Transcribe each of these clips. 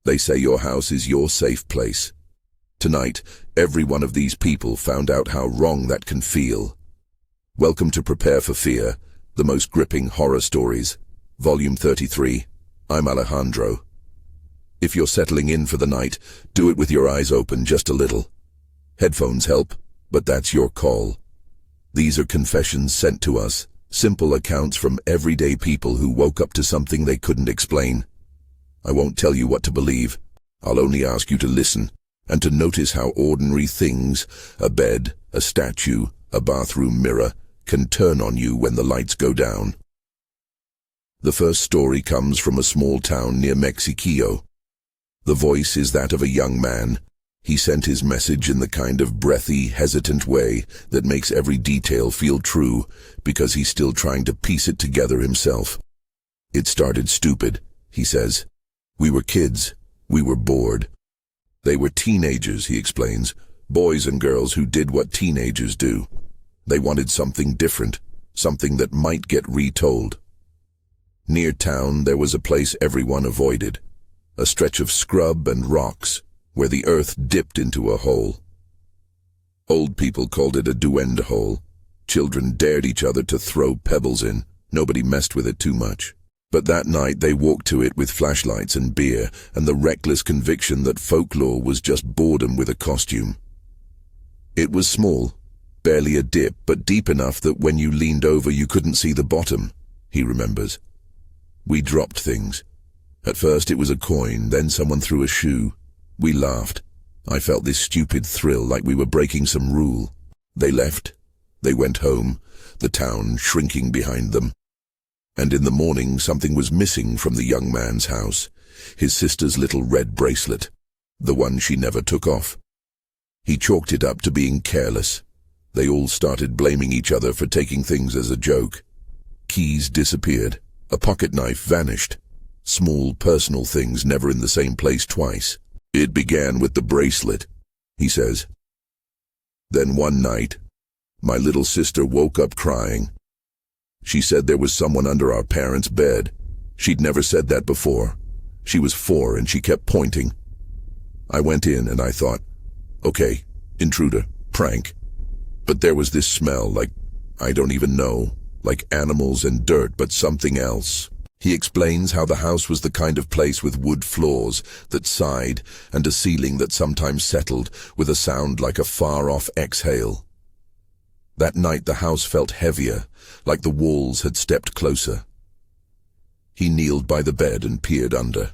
They say your house is your safe place. Tonight, every one of these people found out how wrong that can feel. Welcome to Prepare for Fear, the most gripping horror stories, Volume 33. I'm Alejandro. If you're settling in for the night, do it with your eyes open just a little. Headphones help, but that's your call. These are confessions sent to us, simple accounts from everyday people who woke up to something they couldn't explain. I won't tell you what to believe. I'll only ask you to listen and to notice how ordinary things, a bed, a statue, a bathroom mirror, can turn on you when the lights go down. The first story comes from a small town near Mexiquillo. The voice is that of a young man. He sent his message in the kind of breathy, hesitant way that makes every detail feel true because he's still trying to piece it together himself. It started stupid, he says. We were kids. We were bored. They were teenagers, he explains, boys and girls who did what teenagers do. They wanted something different, something that might get retold. Near town there was a place everyone avoided, a stretch of scrub and rocks where the earth dipped into a hole. Old people called it a duende hole. Children dared each other to throw pebbles in. Nobody messed with it too much. But that night they walked to it with flashlights and beer and the reckless conviction that folklore was just boredom with a costume. It was small, barely a dip, but deep enough that when you leaned over you couldn't see the bottom, he remembers. We dropped things. At first it was a coin, then someone threw a shoe. We laughed. I felt this stupid thrill like we were breaking some rule. They left. They went home, the town shrinking behind them. And in the morning something was missing from the young man's house, his sister's little red bracelet, the one she never took off. He chalked it up to being careless. They all started blaming each other for taking things as a joke. Keys disappeared. A pocket knife vanished. Small personal things never in the same place twice. It began with the bracelet, he says. Then one night, my little sister woke up crying. She said there was someone under our parents' bed. She'd never said that before. She was 4 and she kept pointing. I went in and I thought, okay, intruder, prank. But there was this smell like, I don't even know, like animals and dirt, but something else. He explains how the house was the kind of place with wood floors that sighed and a ceiling that sometimes settled with a sound like a far-off exhale. That night the house felt heavier, like the walls had stepped closer. He kneeled by the bed and peered under.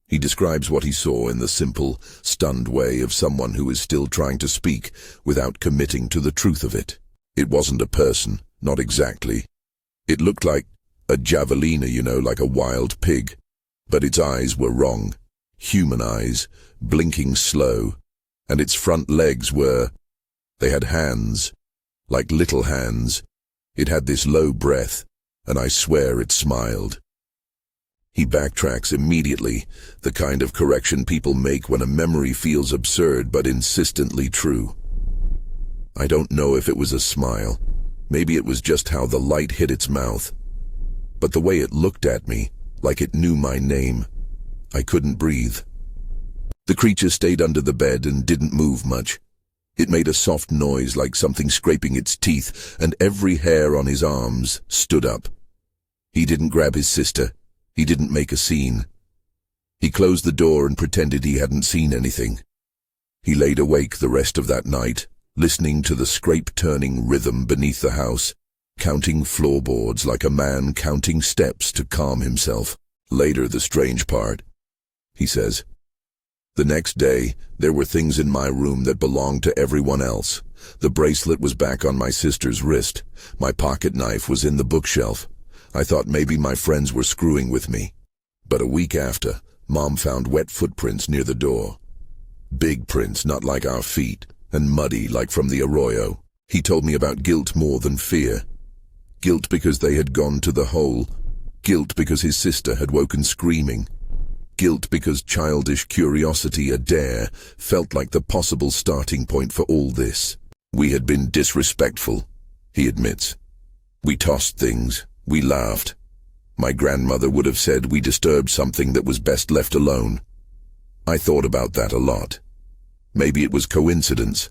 He describes what he saw in the simple, stunned way of someone who is still trying to speak without committing to the truth of it. It wasn't a person, not exactly. It looked like a javelina, like a wild pig. But its eyes were wrong. Human eyes, blinking slow. And its front legs they had hands. Like little hands. It had this low breath, and I swear it smiled. He backtracks immediately, the kind of correction people make when a memory feels absurd but insistently true. I don't know if it was a smile. Maybe it was just how the light hit its mouth. But the way it looked at me, like it knew my name, I couldn't breathe. The creature stayed under the bed and didn't move much. It made a soft noise like something scraping its teeth, and every hair on his arms stood up. He didn't grab his sister. He didn't make a scene. He closed the door and pretended he hadn't seen anything. He laid awake the rest of that night, listening to the scrape-turning rhythm beneath the house, counting floorboards like a man counting steps to calm himself. Later, the strange part, he says. The next day, there were things in my room that belonged to everyone else. The bracelet was back on my sister's wrist. My pocket knife was in the bookshelf. I thought maybe my friends were screwing with me. But a week after, Mom found wet footprints near the door. Big prints, not like our feet, and muddy like from the arroyo. He told me about guilt more than fear. Guilt because they had gone to the hole. Guilt because his sister had woken screaming. Guilt because childish curiosity, a dare, felt like the possible starting point for all this. We had been disrespectful, he admits. We tossed things. We laughed. My grandmother would have said we disturbed something that was best left alone. I thought about that a lot. Maybe it was coincidence.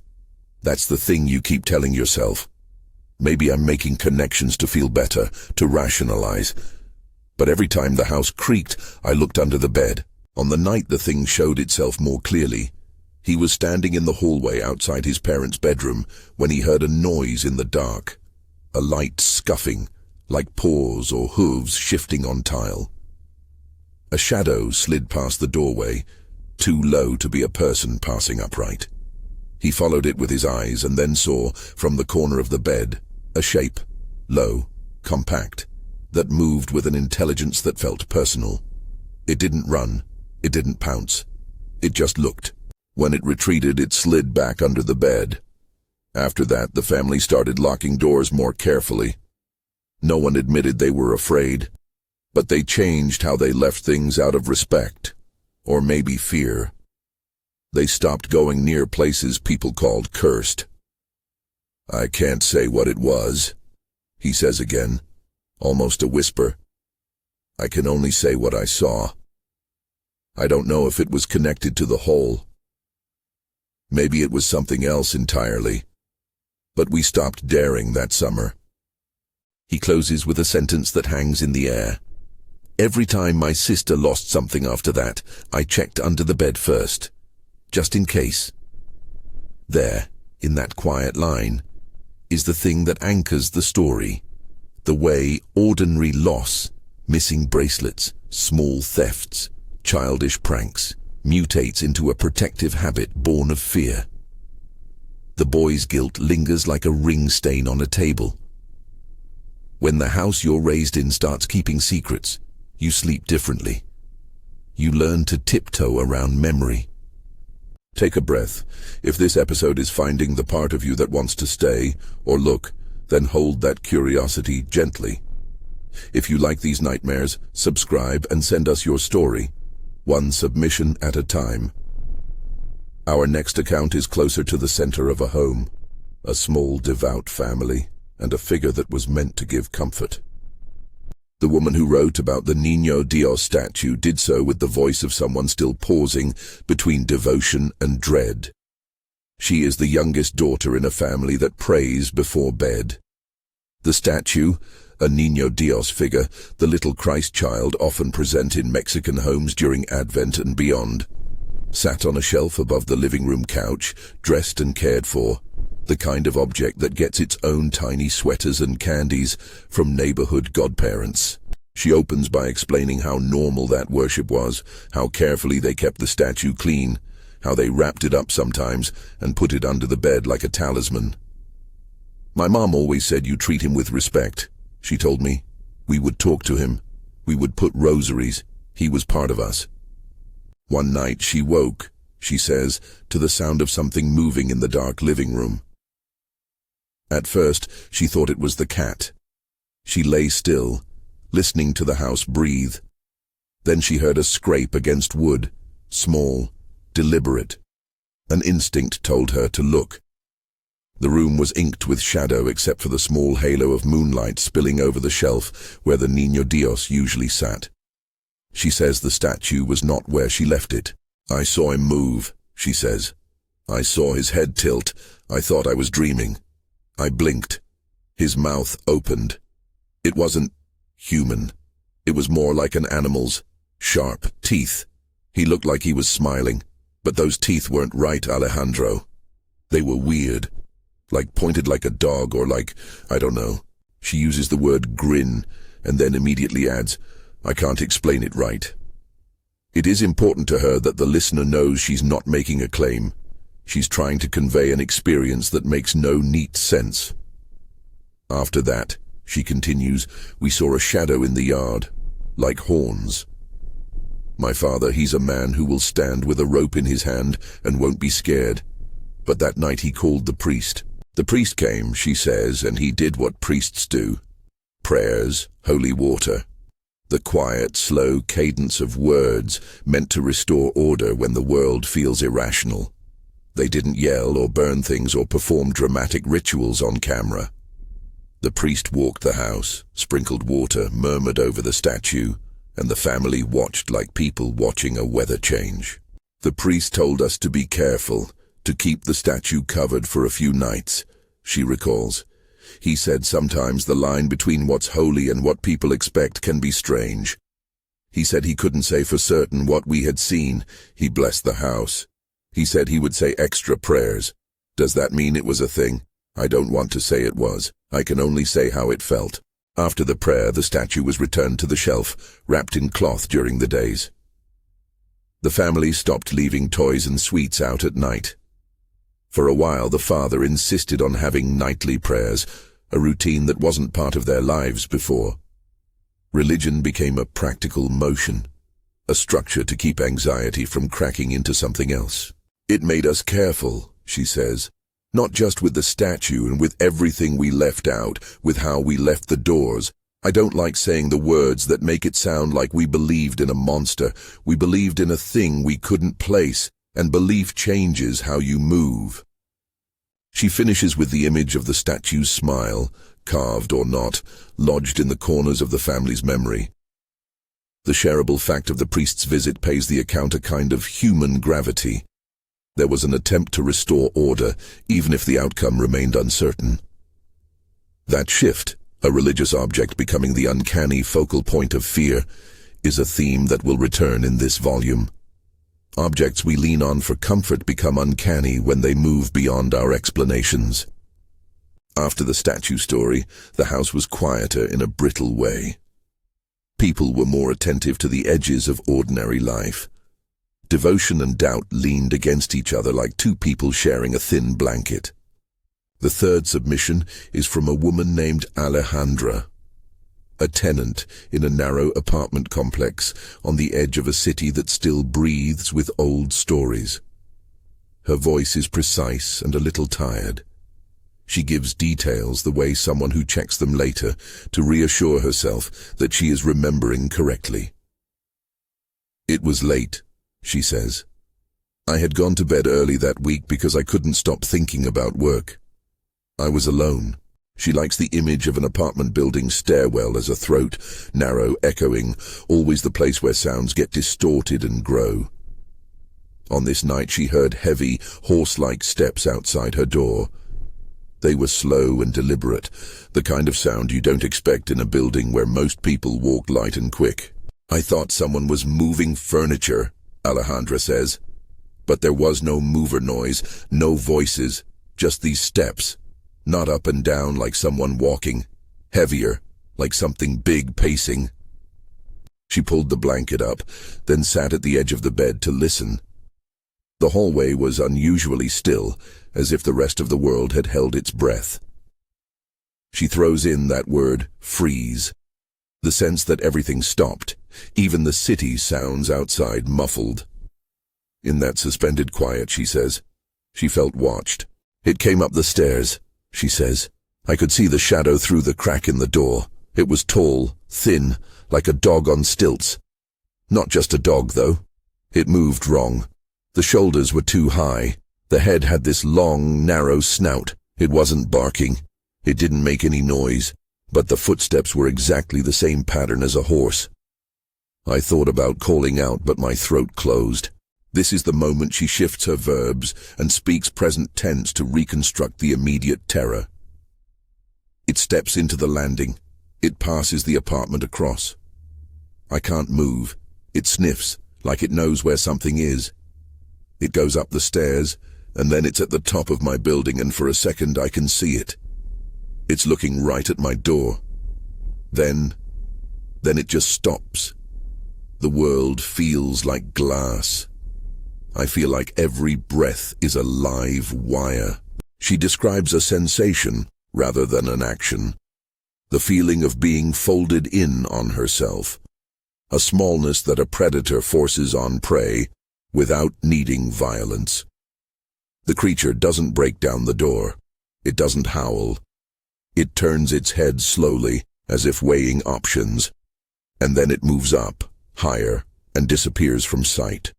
That's the thing you keep telling yourself. Maybe I'm making connections to feel better, to rationalize. But every time the house creaked, I looked under the bed. On the night the thing showed itself more clearly, he was standing in the hallway outside his parents' bedroom when he heard a noise in the dark. A light scuffing, like paws or hooves shifting on tile. A shadow slid past the doorway, too low to be a person passing upright. He followed it with his eyes and then saw, from the corner of the bed, a shape, low, compact, that moved with an intelligence that felt personal. It didn't run, it didn't pounce. It just looked. When it retreated, it slid back under the bed. After that, the family started locking doors more carefully. No one admitted they were afraid, but they changed how they left things out of respect, or maybe fear. They stopped going near places people called cursed. I can't say what it was, he says again, almost a whisper. I can only say what I saw. I don't know if it was connected to the hole. Maybe it was something else entirely. But we stopped daring that summer. He closes with a sentence that hangs in the air. Every time my sister lost something after that, I checked under the bed first, just in case. There, in that quiet line, is the thing that anchors the story. The way ordinary loss, missing bracelets, small thefts, childish pranks, mutates into a protective habit born of fear. The boy's guilt lingers like a ring stain on a table. When the house you're raised in starts keeping secrets, you sleep differently. You learn to tiptoe around memory. Take a breath. If this episode is finding the part of you that wants to stay or look, then hold that curiosity gently. If you like these nightmares, subscribe and send us your story, one submission at a time. Our next account is closer to the center of a home, a small, devout family, and a figure that was meant to give comfort. The woman who wrote about the Niño Dios statue did so with the voice of someone still pausing between devotion and dread. She is the youngest daughter in a family that prays before bed. The statue, a Niño Dios figure, the little Christ child often present in Mexican homes during Advent and beyond, sat on a shelf above the living room couch, dressed and cared for, the kind of object that gets its own tiny sweaters and candies from neighborhood godparents. She opens by explaining how normal that worship was, how carefully they kept the statue clean, how they wrapped it up sometimes and put it under the bed like a talisman. My mom always said you treat him with respect, she told me. We would talk to him. We would put rosaries. He was part of us. One night she woke, she says, to the sound of something moving in the dark living room. At first, she thought it was the cat. She lay still, listening to the house breathe. Then she heard a scrape against wood, small, deliberate. An instinct told her to look. The room was inked with shadow except for the small halo of moonlight spilling over the shelf where the Niño Dios usually sat. She says the statue was not where she left it. I saw him move, she says. I saw his head tilt. I thought I was dreaming. I blinked. His mouth opened. It wasn't human. It was more like an animal's, sharp teeth. He looked like he was smiling, but those teeth weren't right, Alejandro. They were weird, like pointed like a dog or like, I don't know. She uses the word grin and then immediately adds, I can't explain it right. It is important to her that the listener knows she's not making a claim. She's trying to convey an experience that makes no neat sense. After that, she continues, we saw a shadow in the yard, like horns. My father, he's a man who will stand with a rope in his hand and won't be scared. But that night he called the priest. The priest came, she says, and he did what priests do. Prayers, holy water. The quiet, slow cadence of words meant to restore order when the world feels irrational. They didn't yell or burn things or perform dramatic rituals on camera. The priest walked the house, sprinkled water, murmured over the statue, and the family watched like people watching a weather change. The priest told us to be careful, to keep the statue covered for a few nights, she recalls. He said sometimes the line between what's holy and what people expect can be strange. He said he couldn't say for certain what we had seen. He blessed the house. He said he would say extra prayers. Does that mean it was a thing? I don't want to say it was. I can only say how it felt. After the prayer, the statue was returned to the shelf, wrapped in cloth during the days. The family stopped leaving toys and sweets out at night. For a while, the father insisted on having nightly prayers, a routine that wasn't part of their lives before. Religion became a practical motion, a structure to keep anxiety from cracking into something else. It made us careful, she says, not just with the statue and with everything we left out, with how we left the doors. I don't like saying the words that make it sound like we believed in a monster. We believed in a thing we couldn't place, and belief changes how you move. She finishes with the image of the statue's smile, carved or not, lodged in the corners of the family's memory. The shareable fact of the priest's visit pays the account a kind of human gravity. There was an attempt to restore order, even if the outcome remained uncertain. That shift, a religious object becoming the uncanny focal point of fear, is a theme that will return in this volume. Objects we lean on for comfort become uncanny when they move beyond our explanations. After the statue story, the house was quieter in a brittle way. People were more attentive to the edges of ordinary life. Devotion and doubt leaned against each other like two people sharing a thin blanket. The third submission is from a woman named Alejandro, a tenant in a narrow apartment complex on the edge of a city that still breathes with old stories. Her voice is precise and a little tired. She gives details the way someone who checks them later to reassure herself that she is remembering correctly. It was late, she says. I had gone to bed early that week because I couldn't stop thinking about work. I was alone. She likes the image of an apartment building stairwell as a throat, narrow, echoing, always the place where sounds get distorted and grow. On this night she heard heavy, horse-like steps outside her door. They were slow and deliberate, the kind of sound you don't expect in a building where most people walk light and quick. I thought someone was moving furniture, Alejandra says. But there was no mover noise, no voices, just these steps. Not up and down like someone walking, heavier, like something big pacing. She pulled the blanket up, then sat at the edge of the bed to listen. The hallway was unusually still, as if the rest of the world had held its breath. She throws in that word, freeze. The sense that everything stopped, even the city sounds outside muffled. In that suspended quiet, she says, she felt watched. It came up the stairs, she says. I could see the shadow through the crack in the door. It was tall, thin, like a dog on stilts. Not just a dog, though. It moved wrong. The shoulders were too high. The head had this long, narrow snout. It wasn't barking. It didn't make any noise, but the footsteps were exactly the same pattern as a horse. I thought about calling out, but my throat closed. This is the moment she shifts her verbs and speaks present tense to reconstruct the immediate terror. It steps into the landing. It passes the apartment across. I can't move. It sniffs, like it knows where something is. It goes up the stairs, and then it's at the top of my building, and for a second I can see it. It's looking right at my door. Then it just stops. The world feels like glass. I feel like every breath is a live wire. She describes a sensation rather than an action. The feeling of being folded in on herself. A smallness that a predator forces on prey without needing violence. The creature doesn't break down the door. It doesn't howl. It turns its head slowly, as if weighing options, and then it moves up, higher, and disappears from sight.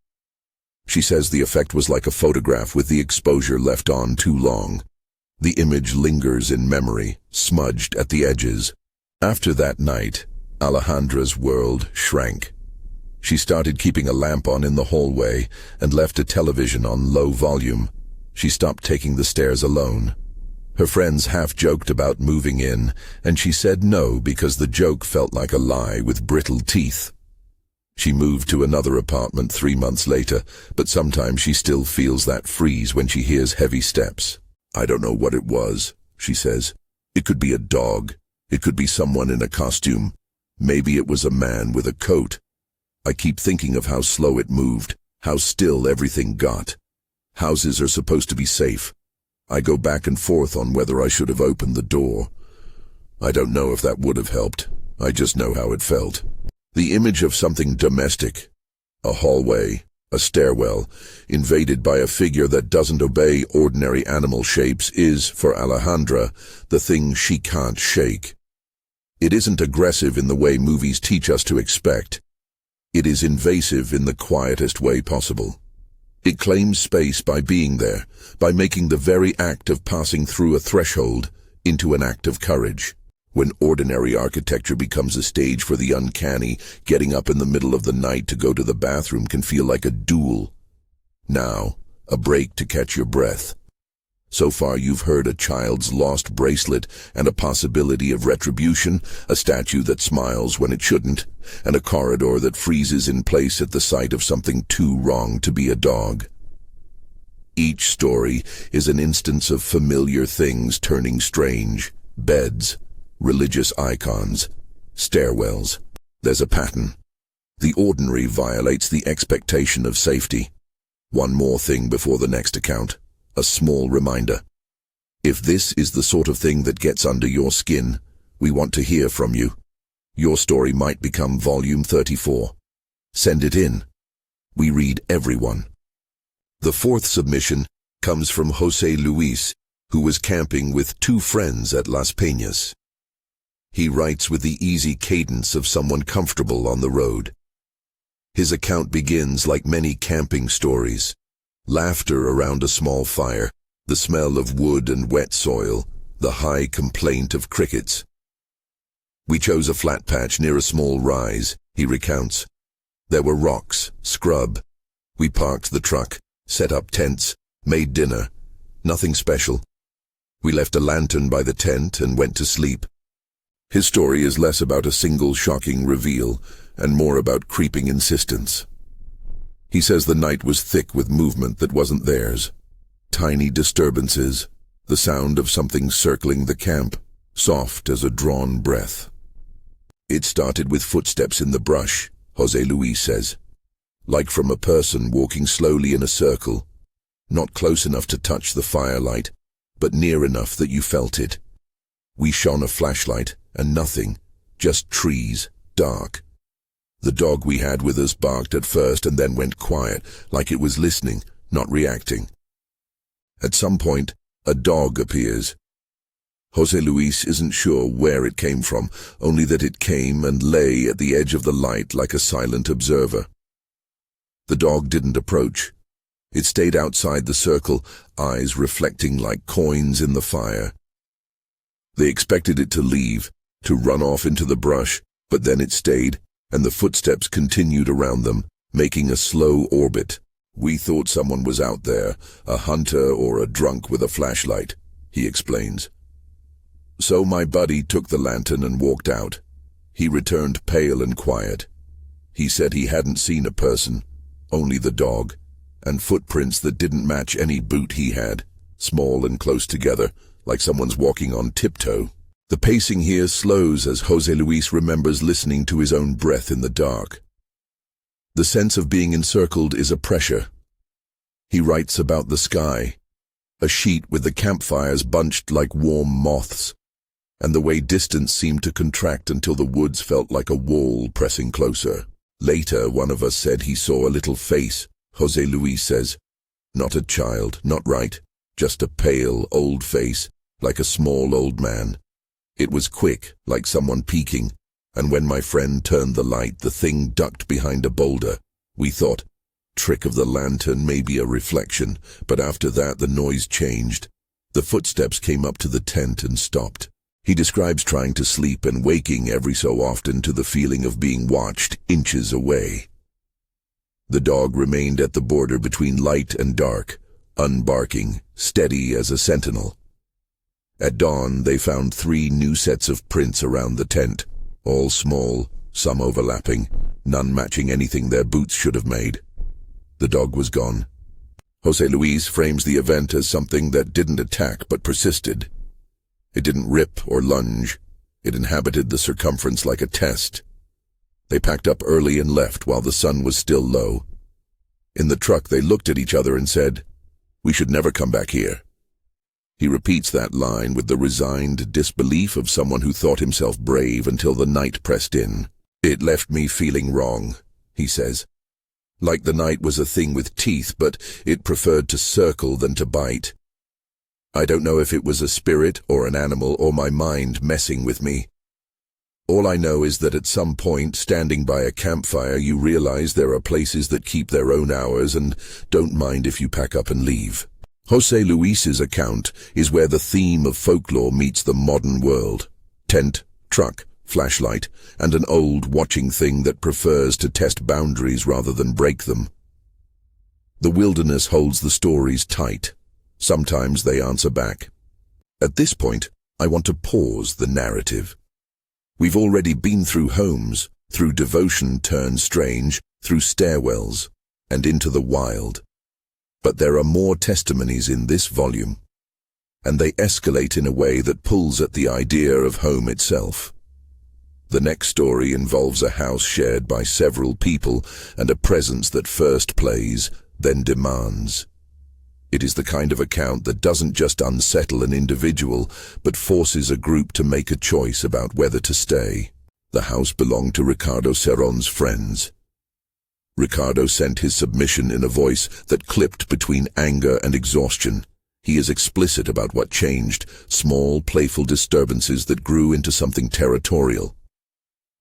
She says the effect was like a photograph with the exposure left on too long. The image lingers in memory, smudged at the edges. After that night, Alejandra's world shrank. She started keeping a lamp on in the hallway and left a television on low volume. She stopped taking the stairs alone. Her friends half-joked about moving in, and she said no because the joke felt like a lie with brittle teeth. She moved to another apartment 3 months later, but sometimes she still feels that freeze when she hears heavy steps. "I don't know what it was," she says. "It could be a dog. It could be someone in a costume. Maybe it was a man with a coat. I keep thinking of how slow it moved, how still everything got. Houses are supposed to be safe. I go back and forth on whether I should have opened the door. I don't know if that would have helped. I just know how it felt." The image of something domestic, a hallway, a stairwell, invaded by a figure that doesn't obey ordinary animal shapes is, for Alejandra, the thing she can't shake. It isn't aggressive in the way movies teach us to expect. It is invasive in the quietest way possible. It claims space by being there, by making the very act of passing through a threshold into an act of courage. When ordinary architecture becomes a stage for the uncanny, getting up in the middle of the night to go to the bathroom can feel like a duel. Now, a break to catch your breath. So far you've heard a child's lost bracelet and a possibility of retribution, a statue that smiles when it shouldn't, and a corridor that freezes in place at the sight of something too wrong to be a dog. Each story is an instance of familiar things turning strange. Beds, religious icons, stairwells. There's a pattern. The ordinary violates the expectation of safety. One more thing before the next account. A small reminder. If this is the sort of thing that gets under your skin, we want to hear from you. Your story might become volume 34. Send it in. We read everyone. The fourth submission comes from Jose Luis, who was camping with 2 friends at Las Peñas. He writes with the easy cadence of someone comfortable on the road. His account begins like many camping stories. Laughter around a small fire, the smell of wood and wet soil, the high complaint of crickets. "We chose a flat patch near a small rise," he recounts. "There were rocks, scrub. We parked the truck, set up tents, made dinner. Nothing special. We left a lantern by the tent and went to sleep." His story is less about a single shocking reveal and more about creeping insistence. He says the night was thick with movement that wasn't theirs. Tiny disturbances, the sound of something circling the camp, soft as a drawn breath. "It started with footsteps in the brush," Jose Luis says. "Like from a person walking slowly in a circle, not close enough to touch the firelight, but near enough that you felt it. We shone a flashlight, and nothing, just trees, dark. The dog we had with us barked at first and then went quiet, like it was listening, not reacting. At some point, a dog appears. Jose Luis isn't sure where it came from, only that it came and lay at the edge of the light like a silent observer. The dog didn't approach. It stayed outside the circle, eyes reflecting like coins in the fire. They expected it to leave, to run off into the brush, but then it stayed, and the footsteps continued around them, making a slow orbit. We thought someone was out there, a hunter or a drunk with a flashlight, he explains. So my buddy took the lantern and walked out. He returned pale and quiet. He said he hadn't seen a person, only the dog, and footprints that didn't match any boot he had, small and close together, like someone's walking on tiptoe. The pacing here slows as Jose Luis remembers listening to his own breath in the dark. The sense of being encircled is a pressure. He writes about the sky, a sheet with the campfires bunched like warm moths, and the way distance seemed to contract until the woods felt like a wall pressing closer. Later, one of us said he saw a little face, Jose Luis says. Not a child, not right, just a pale, old face, like a small old man. It was quick, like someone peeking, and when my friend turned the light, the thing ducked behind a boulder. We thought, trick of the lantern, maybe a reflection, but after that the noise changed. The footsteps came up to the tent and stopped. He describes trying to sleep and waking every so often to the feeling of being watched inches away. The dog remained at the border between light and dark, unbarking, steady as a sentinel. At dawn, they found 3 new sets of prints around the tent, all small, some overlapping, none matching anything their boots should have made. The dog was gone. José Luis frames the event as something that didn't attack but persisted. It didn't rip or lunge. It inhabited the circumference like a test. They packed up early and left while the sun was still low. In the truck, they looked at each other and said, "We should never come back here." He repeats that line with the resigned disbelief of someone who thought himself brave until the night pressed in. "It left me feeling wrong," he says. Like the night was a thing with teeth, but it preferred to circle than to bite. I don't know if it was a spirit or an animal or my mind messing with me. All I know is that at some point, standing by a campfire, you realize there are places that keep their own hours and don't mind if you pack up and leave. José Luis's account is where the theme of folklore meets the modern world. Tent, truck, flashlight, and an old watching thing that prefers to test boundaries rather than break them. The wilderness holds the stories tight. Sometimes they answer back. At this point, I want to pause the narrative. We've already been through homes, through devotion turned strange, through stairwells, and into the wild. But there are more testimonies in this volume, and they escalate in a way that pulls at the idea of home itself. The next story involves a house shared by several people and a presence that first plays, then demands. It is the kind of account that doesn't just unsettle an individual, but forces a group to make a choice about whether to stay. The house belonged to Ricardo Cerrón's friends. Ricardo sent his submission in a voice that clipped between anger and exhaustion. He is explicit about what changed, small, playful disturbances that grew into something territorial.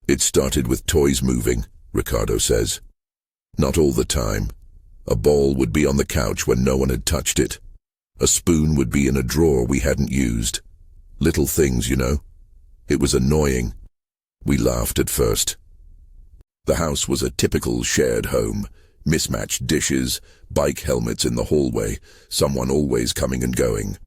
It started with toys moving, Ricardo says. Not all the time. A ball would be on the couch when no one had touched it. A spoon would be in a drawer we hadn't used. Little things, you know. It was annoying. We laughed at first. The house was a typical shared home. Mismatched dishes, bike helmets in the hallway, someone always coming and going.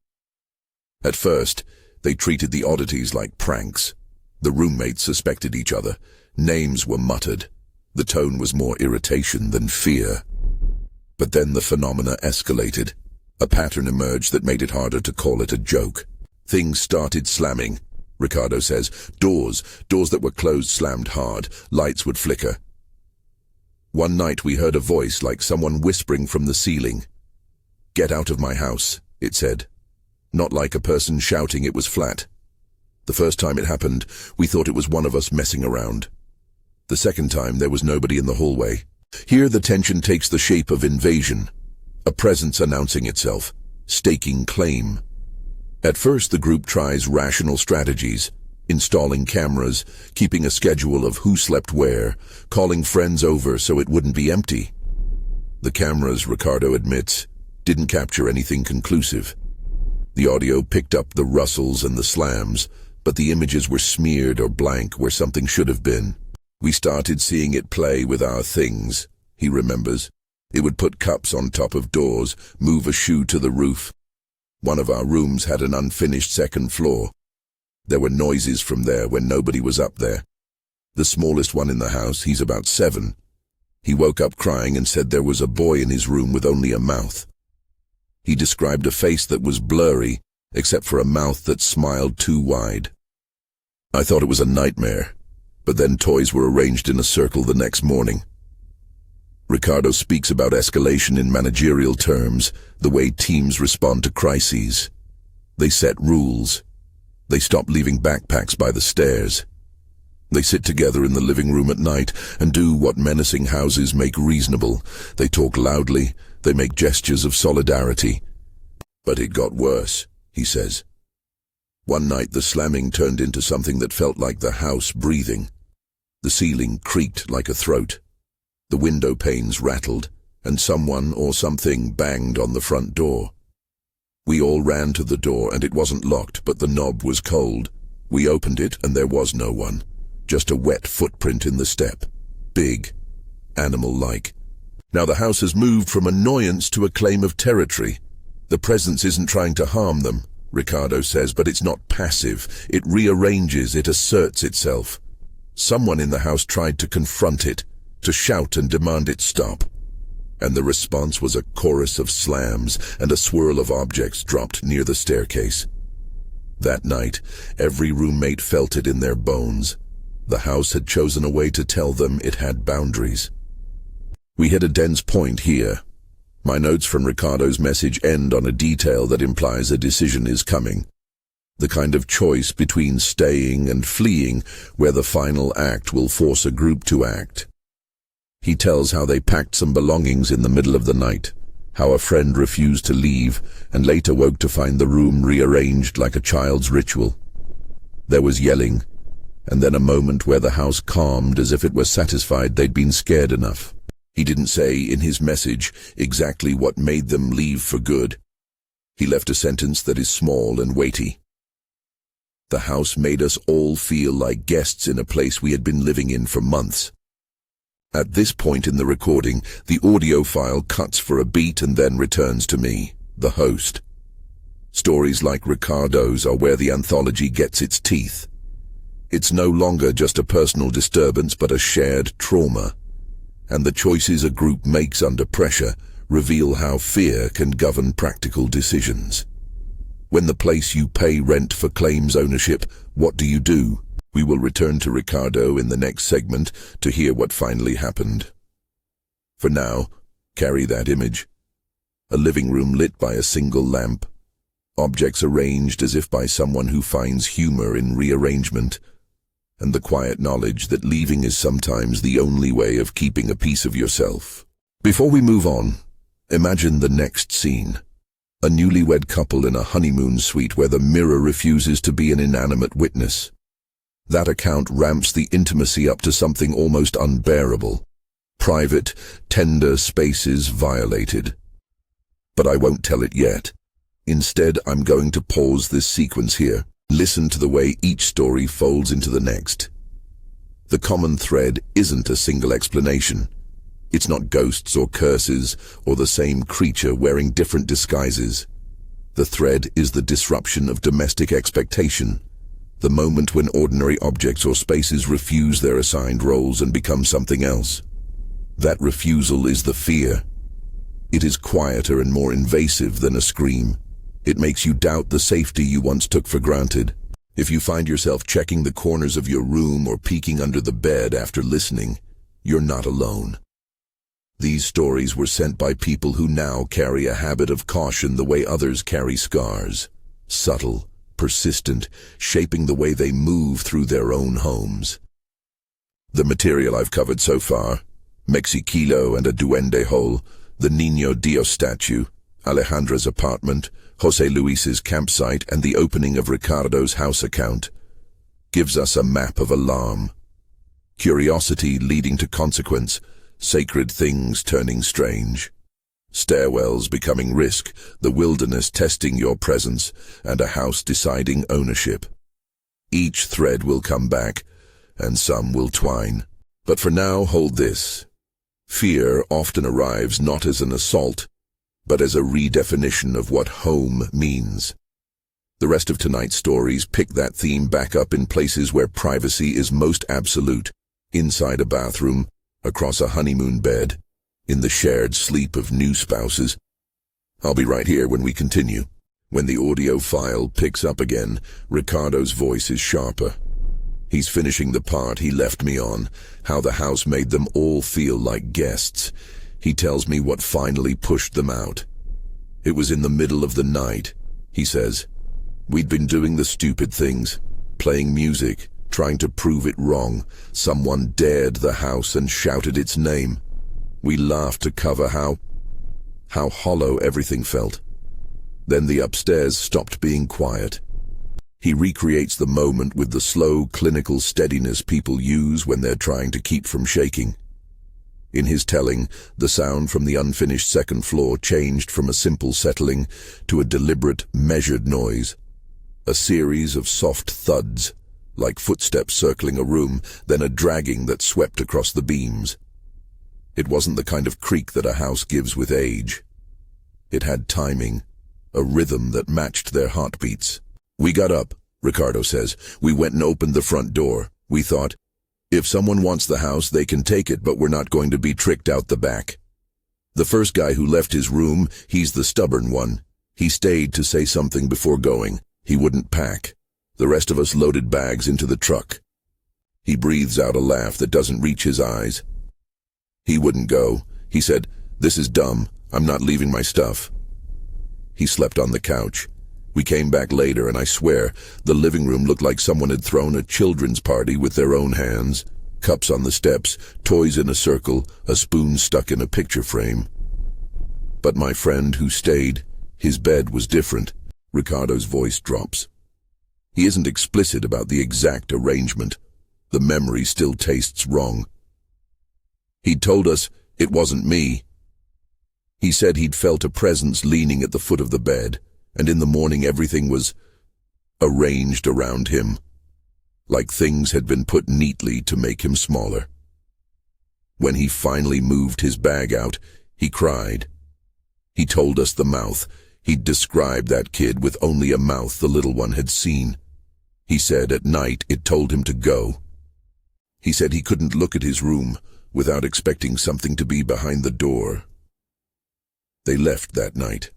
At first, they treated the oddities like pranks. The roommates suspected each other. Names were muttered. The tone was more irritation than fear. But then the phenomena escalated. A pattern emerged that made it harder to call it a joke. Things started slamming, Ricardo says. Doors that were closed slammed hard. Lights would flicker. One night we heard a voice like someone whispering from the ceiling. "Get out of my house," it said. Not like a person shouting, it was flat. The first time it happened, we thought it was one of us messing around. The second time, there was nobody in the hallway. Here the tension takes the shape of invasion. A presence announcing itself, staking claim. At first the group tries rational strategies, installing cameras, keeping a schedule of who slept where, calling friends over so it wouldn't be empty. The cameras, Ricardo admits, didn't capture anything conclusive. The audio picked up the rustles and the slams, but the images were smeared or blank where something should have been. We started seeing it play with our things, he remembers. It would put cups on top of doors, move a shoe to the roof. One of our rooms had an unfinished second floor. There were noises from there when nobody was up there. The smallest one in the house, he's about 7. He woke up crying and said there was a boy in his room with only a mouth. He described a face that was blurry, except for a mouth that smiled too wide. I thought it was a nightmare, but then toys were arranged in a circle the next morning. Ricardo speaks about escalation in managerial terms, the way teams respond to crises. They set rules. They stop leaving backpacks by the stairs. They sit together in the living room at night and do what menacing houses make reasonable. They talk loudly. They make gestures of solidarity. But it got worse, he says. One night the slamming turned into something that felt like the house breathing. The ceiling creaked like a throat. The window panes rattled, and someone or something banged on the front door. We all ran to the door, and it wasn't locked, but the knob was cold. We opened it, and there was no one. Just a wet footprint in the step. Big. Animal-like. Now the house has moved from annoyance to a claim of territory. The presence isn't trying to harm them, Ricardo says, but it's not passive. It rearranges, it asserts itself. Someone in the house tried to confront it, to shout and demand it stop. And the response was a chorus of slams and a swirl of objects dropped near the staircase. That night, every roommate felt it in their bones. The house had chosen a way to tell them it had boundaries. We hit a dense point here. My notes from Ricardo's message end on a detail that implies a decision is coming. The kind of choice between staying and fleeing, where the final act will force a group to act. He tells how they packed some belongings in the middle of the night, how a friend refused to leave and later woke to find the room rearranged like a child's ritual. There was yelling, and then a moment where the house calmed as if it were satisfied they'd been scared enough. He didn't say in his message exactly what made them leave for good. He left a sentence that is small and weighty. The house made us all feel like guests in a place we had been living in for months. At this point in the recording, the audio file cuts for a beat and then returns to me, the host. Stories like Ricardo's are where the anthology gets its teeth. It's no longer just a personal disturbance but a shared trauma. And the choices a group makes under pressure reveal how fear can govern practical decisions. When the place you pay rent for claims ownership, what do? We will return to Ricardo in the next segment to hear what finally happened. For now, carry that image. A living room lit by a single lamp. Objects arranged as if by someone who finds humor in rearrangement. And the quiet knowledge that leaving is sometimes the only way of keeping a piece of yourself. Before we move on, imagine the next scene. A newlywed couple in a honeymoon suite where the mirror refuses to be an inanimate witness. That account ramps the intimacy up to something almost unbearable. Private, tender spaces violated. But I won't tell it yet. Instead, I'm going to pause this sequence here. Listen to the way each story folds into the next. The common thread isn't a single explanation. It's not ghosts or curses or the same creature wearing different disguises. The thread is the disruption of domestic expectation, the moment when ordinary objects or spaces refuse their assigned roles and become something else. That refusal is the fear. It is quieter and more invasive than a scream. It makes you doubt the safety you once took for granted. If you find yourself checking the corners of your room or peeking under the bed after listening, you're not alone. These stories were sent by people who now carry a habit of caution the way others carry scars. Subtle, persistent, shaping the way they move through their own homes. The material I've covered so far: Mexiquillo and a duende hole, the Niño Dios statue, Alejandro's apartment, Jose Luis's campsite, and the opening of Ricardo's house account, gives us a map of alarm. Curiosity leading to consequence, sacred things turning strange. Stairwells becoming risk, the wilderness testing your presence, and a house deciding ownership. Each thread will come back, and some will twine. But for now, hold this. Fear often arrives not as an assault, but as a redefinition of what home means. The rest of tonight's stories pick that theme back up in places where privacy is most absolute. Inside a bathroom, across a honeymoon bed, in the shared sleep of new spouses. I'll be right here when we continue. When the audio file picks up again, Ricardo's voice is sharper. He's finishing the part he left me on, how the house made them all feel like guests. He tells me what finally pushed them out. It was in the middle of the night, he says. We'd been doing the stupid things, playing music, trying to prove it wrong. Someone dared the house and shouted its name. We laughed to cover how hollow everything felt. Then the upstairs stopped being quiet. He recreates the moment with the slow, clinical steadiness people use when they're trying to keep from shaking. In his telling, the sound from the unfinished second floor changed from a simple settling to a deliberate, measured noise. A series of soft thuds, like footsteps circling a room, then a dragging that swept across the beams. It wasn't the kind of creak that a house gives with age. It had timing, a rhythm that matched their heartbeats. We got up, Ricardo says. We went and opened the front door. We thought, if someone wants the house, they can take it, but we're not going to be tricked out the back. The first guy who left his room, he's the stubborn one. He stayed to say something before going. He wouldn't pack. The rest of us loaded bags into the truck. He breathes out a laugh that doesn't reach his eyes. He wouldn't go. He said, "This is dumb. I'm not leaving my stuff." He slept on the couch. We came back later, and I swear, the living room looked like someone had thrown a children's party with their own hands. Cups on the steps, toys in a circle, a spoon stuck in a picture frame. But my friend who stayed, his bed was different. Ricardo's voice drops. He isn't explicit about the exact arrangement. The memory still tastes wrong. He'd told us it wasn't me. He said he'd felt a presence leaning at the foot of the bed, and in the morning everything was arranged around him, like things had been put neatly to make him smaller. When he finally moved his bag out, he cried. He told us the mouth. He'd described that kid with only a mouth the little one had seen. He said at night it told him to go. He said he couldn't look at his room without expecting something to be behind the door. They left that night,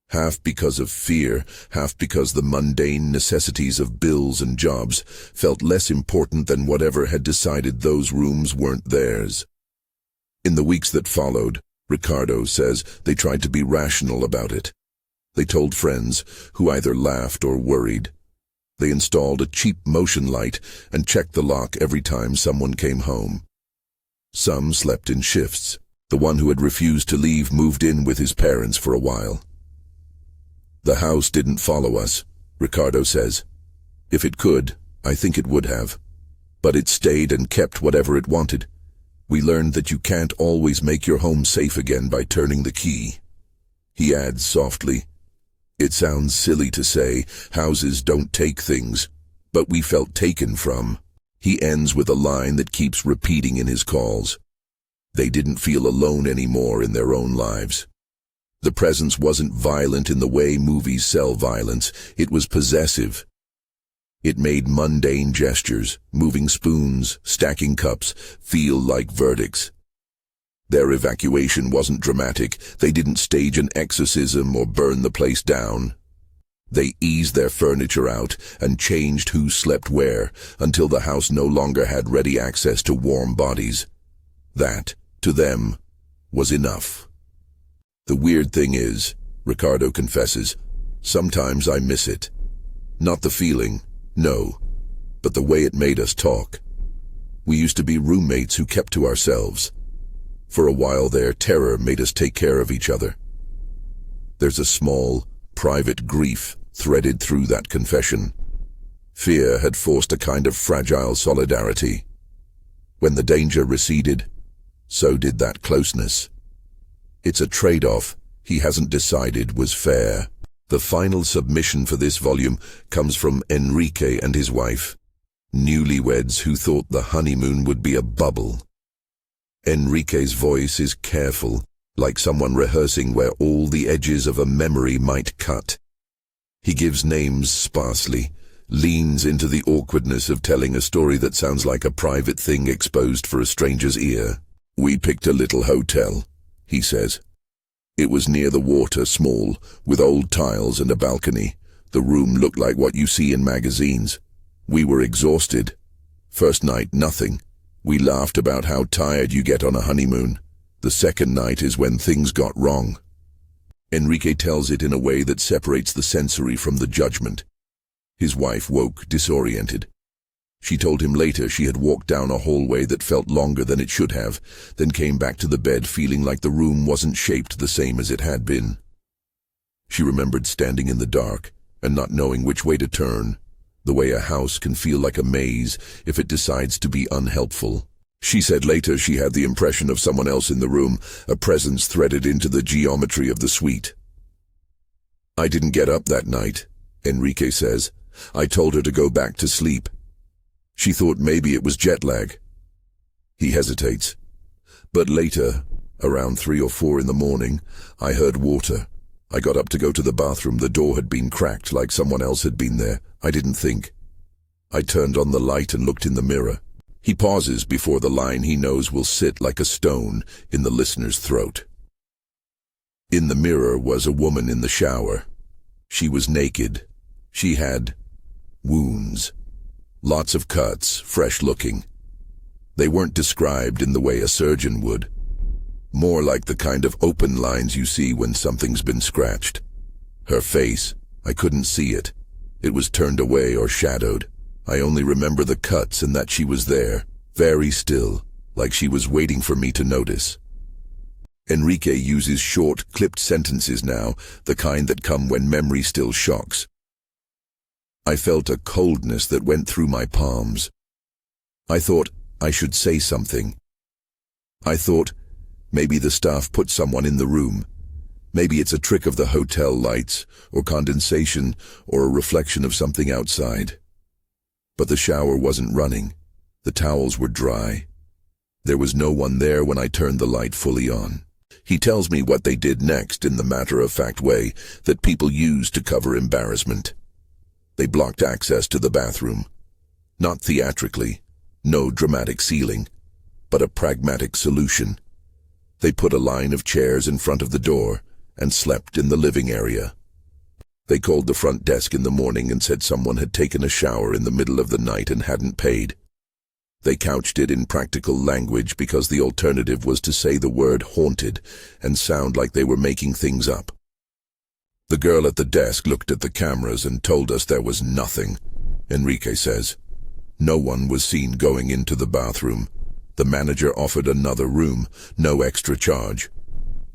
half because of fear, half because the mundane necessities of bills and jobs felt less important than whatever had decided those rooms weren't theirs. In the weeks that followed, Ricardo says they tried to be rational about it. They told friends, who either laughed or worried. They installed a cheap motion light and checked the lock every time someone came home. Some slept in shifts. The one who had refused to leave moved in with his parents for a while. The house didn't follow us, Ricardo says. If it could, I think it would have. But it stayed and kept whatever it wanted. We learned that you can't always make your home safe again by turning the key. He adds softly, "It sounds silly to say, houses don't take things, but we felt taken from." He ends with a line that keeps repeating in his calls. They didn't feel alone anymore in their own lives. The presence wasn't violent in the way movies sell violence. It was possessive. It made mundane gestures, moving spoons, stacking cups, feel like verdicts. Their evacuation wasn't dramatic. They didn't stage an exorcism or burn the place down. They eased their furniture out and changed who slept where until the house no longer had ready access to warm bodies. That, to them, was enough. The weird thing is, Ricardo confesses, sometimes I miss it. Not the feeling, no, but the way it made us talk. We used to be roommates who kept to ourselves. For a while their terror made us take care of each other. There's a small, private grief threaded through that confession. Fear had forced a kind of fragile solidarity. When the danger receded, so did that closeness. It's a trade-off he hasn't decided was fair. The final submission for this volume comes from Enrique and his wife, newlyweds who thought the honeymoon would be a bubble. Enrique's voice is careful, like someone rehearsing where all the edges of a memory might cut. He gives names sparsely, leans into the awkwardness of telling a story that sounds like a private thing exposed for a stranger's ear. "We picked a little hotel," he says. "It was near the water, small, with old tiles and a balcony. The room looked like what you see in magazines. We were exhausted. First night, nothing. We laughed about how tired you get on a honeymoon. The second night is when things got wrong." Enrique tells it in a way that separates the sensory from the judgment. His wife woke disoriented. She told him later she had walked down a hallway that felt longer than it should have, then came back to the bed feeling like the room wasn't shaped the same as it had been. She remembered standing in the dark and not knowing which way to turn, the way a house can feel like a maze if it decides to be unhelpful. She said later she had the impression of someone else in the room, a presence threaded into the geometry of the suite. "I didn't get up that night," Enrique says. "I told her to go back to sleep. She thought maybe it was jet lag." He hesitates. But later, around 3 or 4 in the morning, I heard water. I got up to go to the bathroom. The door had been cracked like someone else had been there. I didn't think. I turned on the light and looked in the mirror. He pauses before the line he knows will sit like a stone in the listener's throat. In the mirror was a woman in the shower. She was naked. She had wounds. Lots of cuts, fresh-looking. They weren't described in the way a surgeon would. More like the kind of open lines you see when something's been scratched. Her face, I couldn't see it. It was turned away or shadowed. I only remember the cuts and that she was there, very still, like she was waiting for me to notice. Enrique uses short, clipped sentences now, the kind that come when memory still shocks. I felt a coldness that went through my palms. I thought I should say something. I thought, maybe the staff put someone in the room. Maybe it's a trick of the hotel lights, or condensation, or a reflection of something outside. But the shower wasn't running. The towels were dry. There was no one there when I turned the light fully on. He tells me what they did next in the matter-of-fact way that people use to cover embarrassment. They blocked access to the bathroom. Not theatrically, no dramatic ceiling, but a pragmatic solution. They put a line of chairs in front of the door and slept in the living area. They called the front desk in the morning and said someone had taken a shower in the middle of the night and hadn't paid. They couched it in practical language because the alternative was to say the word haunted and sound like they were making things up. The girl at the desk looked at the cameras and told us there was nothing, Enrique says. No one was seen going into the bathroom. The manager offered another room, no extra charge.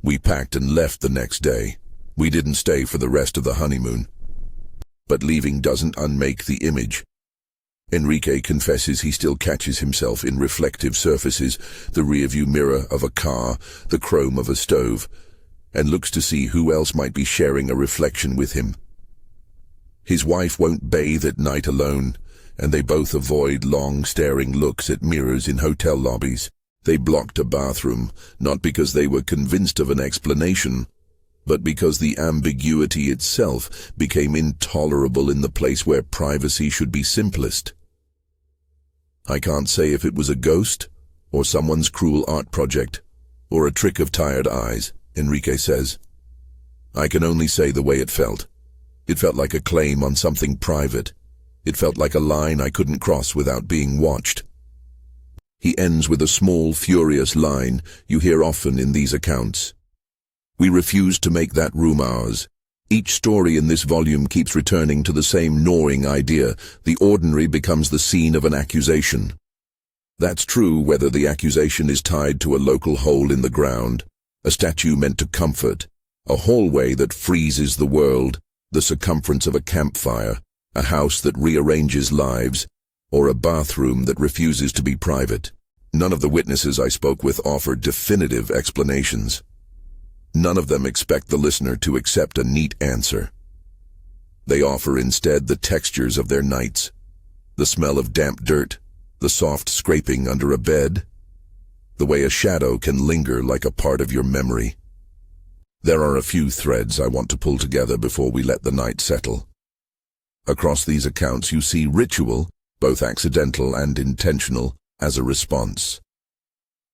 We packed and left the next day. We didn't stay for the rest of the honeymoon. But leaving doesn't unmake the image. Enrique confesses he still catches himself in reflective surfaces, the rearview mirror of a car, the chrome of a stove, and looks to see who else might be sharing a reflection with him. His wife won't bathe at night alone, and they both avoid long staring looks at mirrors in hotel lobbies. They blocked a bathroom, not because they were convinced of an explanation, but because the ambiguity itself became intolerable in the place where privacy should be simplest. I can't say if it was a ghost, or someone's cruel art project, or a trick of tired eyes, Enrique says. I can only say the way it felt. It felt like a claim on something private. It felt like a line I couldn't cross without being watched. He ends with a small, furious line you hear often in these accounts. We refuse to make that room ours. Each story in this volume keeps returning to the same gnawing idea. The ordinary becomes the scene of an accusation. That's true whether the accusation is tied to a local hole in the ground, a statue meant to comfort, a hallway that freezes the world, the circumference of a campfire, a house that rearranges lives, or a bathroom that refuses to be private. None of the witnesses I spoke with offered definitive explanations. None of them expect the listener to accept a neat answer. They offer instead the textures of their nights, the smell of damp dirt, the soft scraping under a bed, the way a shadow can linger like a part of your memory. There are a few threads I want to pull together before we let the night settle. Across these accounts you see ritual, both accidental and intentional, as a response.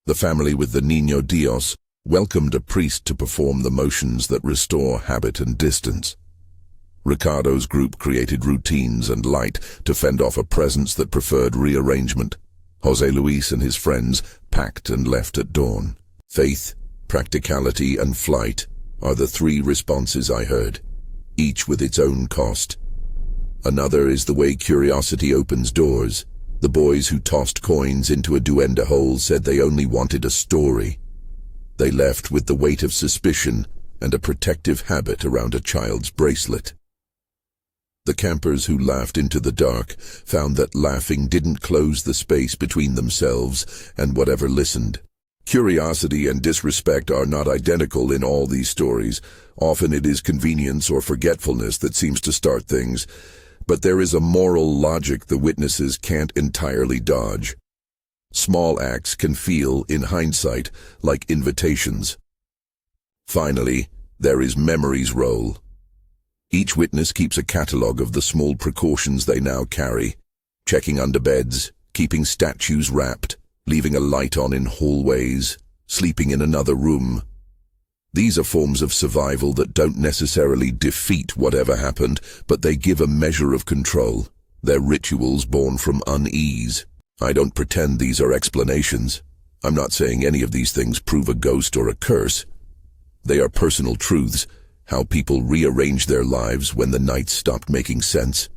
The family with the Niño Dios welcomed a priest to perform the motions that restore habit and distance. Ricardo's group created routines and light to fend off a presence that preferred rearrangement. José Luis and his friends packed and left at dawn. Faith, practicality, and flight are the three responses I heard, each with its own cost. Another is the way curiosity opens doors. The boys who tossed coins into a duende hole said they only wanted a story. They left with the weight of suspicion and a protective habit around a child's bracelet. The campers who laughed into the dark found that laughing didn't close the space between themselves and whatever listened. Curiosity and disrespect are not identical in all these stories. Often it is convenience or forgetfulness that seems to start things, but there is a moral logic the witnesses can't entirely dodge. Small acts can feel, in hindsight, like invitations. Finally, there is memory's role. Each witness keeps a catalogue of the small precautions they now carry, checking under beds, keeping statues wrapped, leaving a light on in hallways, sleeping in another room. These are forms of survival that don't necessarily defeat whatever happened, but they give a measure of control. They're rituals born from unease. I don't pretend these are explanations. I'm not saying any of these things prove a ghost or a curse. They are personal truths, how people rearrange their lives when the nights stopped making sense.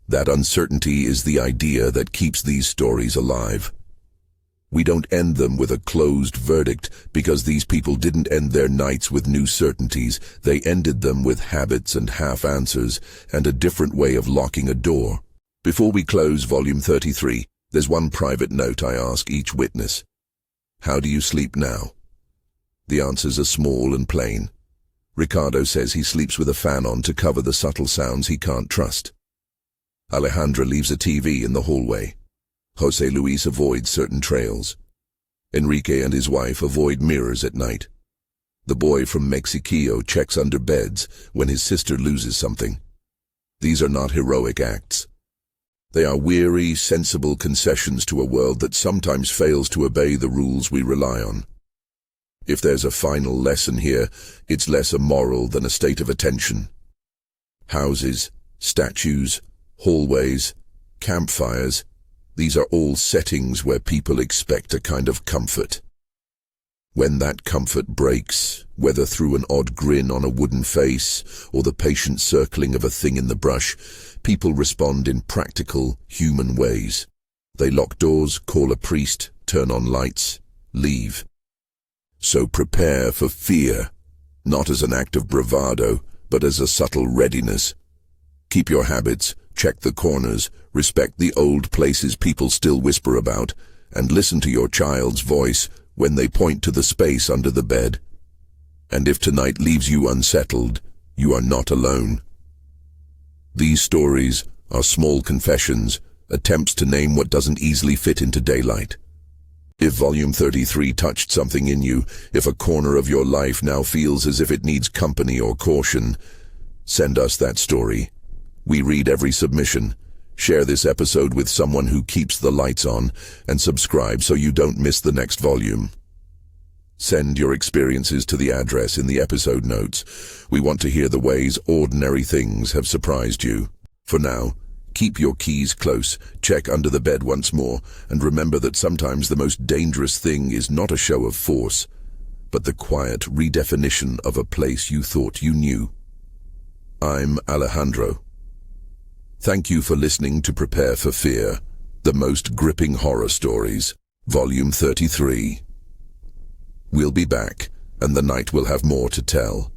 That uncertainty is the idea that keeps these stories alive. We don't end them with a closed verdict because these people didn't end their nights with new certainties. They ended them with habits and half-answers and a different way of locking a door. Before we close Volume 33, there's one private note I ask each witness. How do you sleep now? The answers are small and plain. Ricardo says he sleeps with a fan on to cover the subtle sounds he can't trust. Alejandro leaves a TV in the hallway. Jose Luis avoids certain trails. Enrique and his wife avoid mirrors at night. The boy from Mexiquillo checks under beds when his sister loses something. These are not heroic acts. They are weary, sensible concessions to a world that sometimes fails to obey the rules we rely on. If there's a final lesson here, it's less a moral than a state of attention. Houses, statues, hallways, campfires, these are all settings where people expect a kind of comfort. When that comfort breaks, whether through an odd grin on a wooden face or the patient circling of a thing in the brush, people respond in practical, human ways. They lock doors, call a priest, turn on lights, leave. So prepare for fear, not as an act of bravado, but as a subtle readiness. Keep your habits, check the corners, respect the old places people still whisper about, and listen to your child's voice when they point to the space under the bed. And if tonight leaves you unsettled, you are not alone. These stories are small confessions, attempts to name what doesn't easily fit into daylight. If Volume 33 touched something in you, if a corner of your life now feels as if it needs company or caution, send us that story. We read every submission. Share this episode with someone who keeps the lights on, and subscribe so you don't miss the next volume. Send your experiences to the address in the episode notes. We want to hear the ways ordinary things have surprised you. For now, keep your keys close, check under the bed once more, and remember that sometimes the most dangerous thing is not a show of force, but the quiet redefinition of a place you thought you knew. I'm Alejandro. Thank you for listening to Prepare for Fear, the most gripping horror stories, Volume 33. We'll be back, and the night will have more to tell.